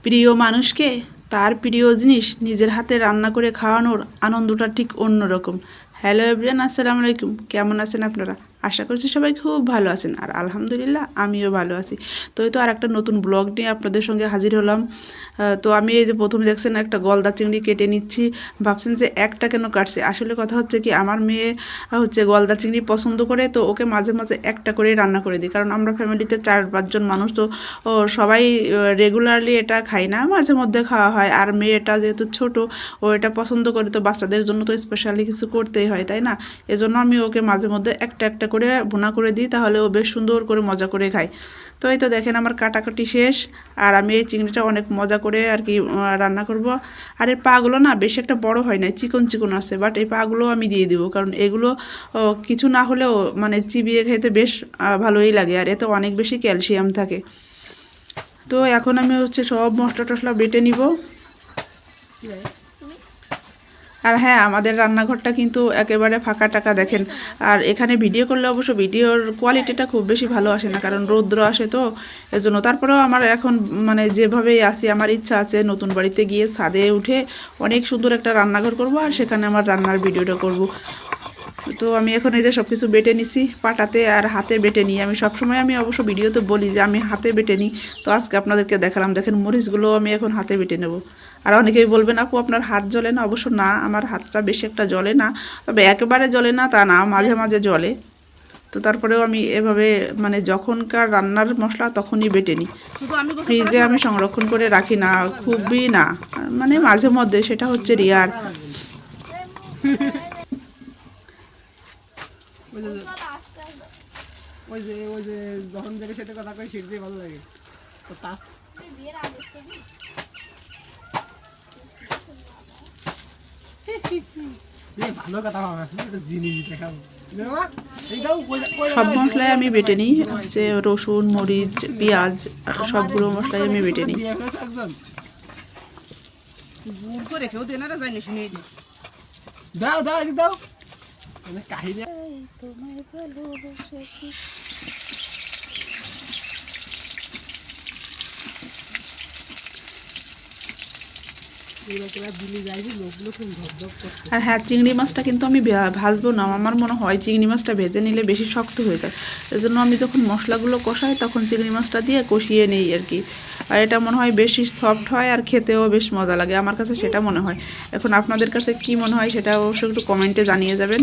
প্রিয় মানুষকে তার প্রিয় জিনিস নিজের হাতে রান্না করে খাওয়ানোর আনন্দটা ঠিক অন্যরকম। হ্যালো এভরিওয়ান, আসসালামু আলাইকুম। কেমন আছেন আপনারা? আশা করছি সবাই খুব ভালো আছেন, আর আলহামদুলিল্লাহ আমিও ভালো আছি। তো এই তো আর একটা নতুন ব্লগ নিয়ে আপনাদের সঙ্গে হাজির হলাম। তো আমি এই যে প্রথমে দেখছেন একটা গলদা চিংড়ি কেটে নিচ্ছি। ভাবছেন যে একটা কেন কাটছে, আসলে কথা হচ্ছে কি, আমার মেয়ে হচ্ছে গলদা চিংড়ি পছন্দ করে, তো ওকে মাঝে মাঝে একটা করে রান্না করে দিই। কারণ আমরা ফ্যামিলিতে 4-5 জন মানুষ, তো সবাই রেগুলারলি এটা খাই না, মাঝে মধ্যে খাওয়া হয়। আর মেয়েটা যেহেতু ছোট, ও এটা পছন্দ করে, তো বাচ্চাদের জন্য তো স্পেশালি কিছু করতেই হয়, তাই না? এজন্য আমি ওকে মাঝে মধ্যে একটা একটা করে ভুনা করে দিই, তাহলে ও বেশ সুন্দর করে মজা করে খায়। তো এই তো দেখেন আমার কাটাকাটি শেষ, আর আমি এই চিংড়িটা অনেক মজা করে আর কি রান্না করব। আর এই পাগুলো না বেশি একটা বড় হয় না, চিকন চিকন আছে, বাট এই পাগুলো আমি দিয়ে দিব, কারণ এগুলো কিছু না হলেও মানে চিবিয়ে খেতে বেশ ভালোই লাগে, আর এতে অনেক বেশি ক্যালসিয়াম থাকে। তো এখন আমি হচ্ছে সব মশলা টশলা বেটে নিব। আর হ্যাঁ, আমাদের রান্নাঘরটা কিন্তু একেবারে ফাঁকা টাকা দেখেন। আর এখানে ভিডিও করলে অবশ্য ভিডিওর কোয়ালিটিটা খুব বেশি ভালো আসে না, কারণ রৌদ্র আসে, তো এজন্য। তারপরেও আমার এখন মানে যেভাবেই আসি, আমার ইচ্ছা আছে নতুন বাড়িতে গিয়ে ছাদে উঠে অনেক সুন্দর একটা রান্নাঘর করব, আর সেখানে আমার রান্নার ভিডিওটা করব। তো আমি এখন এই যে সব কিছু বেটে নিছি পাটাতে, আর হাতে বেটে নিই। আমি সবসময় আমি অবশ্য ভিডিওতে বলি যে আমি হাতে বেটে নিই, তো আজকে আপনাদেরকে দেখালাম। দেখেন মরিচগুলো আমি এখন হাতে বেটে নেব। আর অনেকেই বলবেন আপু আপনার হাত জ্বলে না? অবশ্য না, আমার হাতটা বেশি একটা জ্বলে না, তবে একেবারে জ্বলে না তা না, মাঝে মাঝে জ্বলে। তো তারপরেও আমি এভাবে মানে যখনকার রান্নার মশলা তখনই বেটে নিই। ফ্রিজে আমি সংরক্ষণ করে রাখি না, খুবই না, মানে মাঝে মধ্যে, সেটা হচ্ছে রিয়ার। ওই যে যখন থেকে সাথে কথা কই সেটাই ভালো লাগে। তো তা ভালো কথা হবে, আসলে জিনিস দেখাবো। সব মশলাই আমি বেটে নিই, হচ্ছে রসুন, মরিচ, পেঁয়াজ, সবগুলো মশলাই আমি বেটে নিই। দাও দাও দাও কাহিনী। আর হ্যাঁ, চিংড়ি মাছটা কিন্তু আমি ভাজবো না, আমার মনে হয় চিংড়ি মাছটা ভেজে নিলে বেশি শক্ত হয়ে যায়। এজন্য আমি যখন মশলাগুলো কষাই তখন চিংড়ি মাছটা দিয়ে কষিয়ে নেই আর কি। আর এটা মনে হয় বেশি সফট হয়, আর খেতেও বেশ মজা লাগে, আমার কাছে সেটা মনে হয়। এখন আপনাদের কাছে কি মনে হয় সেটা অবশ্য একটু কমেন্টে জানিয়ে যাবেন।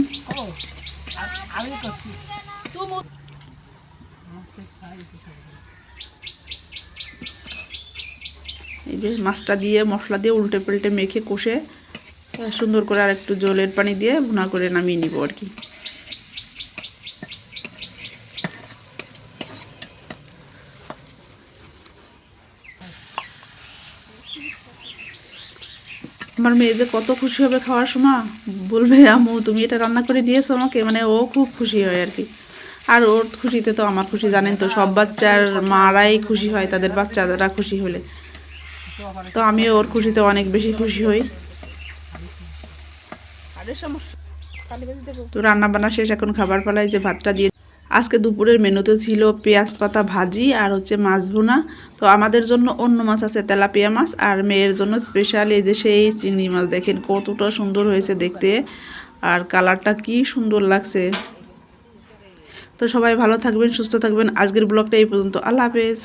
এই যে মাছটা দিয়ে মশলা দিয়ে উল্টে পাল্টে মেখে কষে সুন্দর করে আর একটু জলের পানি দিয়ে ভুনা করে নামিয়ে নিব আর কি। আমার মেয়ে যে কত খুশি হবে খাওয়ার সময়, বলবে আম্মু তুমি এটা রান্না করে দিয়েছো আমাকে, মানে ও খুব খুশি হয় আর কি। আর ওর খুশিতে তো আমার খুশি, জানেন তো, সব বাচ্চার মারাই খুশি হয় তাদের বাচ্চারা খুশি হলে, তো আমিও ওর খুশিতে অনেক বেশি খুশি হই। তো রান্না বান্না শেষ, এখন খাবার পালাই, যে ভাতটা দিয়ে। আজকে দুপুরের মেনুতে ছিল পেঁয়াজ পাতা ভাজি আর হচ্ছে মাছ ভুনা। তো আমাদের জন্য অন্য মাছ আছে, তেলাপিয়া মাছ, আর মেয়ের জন্য স্পেশাল এই যে সেই চিংড়ি মাছ। দেখেন কতটা সুন্দর হয়েছে দেখতে, আর কালারটা কি সুন্দর লাগছে। তো সবাই ভালো থাকবেন, সুস্থ থাকবেন। আজকের ব্লগটা এই পর্যন্ত। আল্লাহ হাফেজ।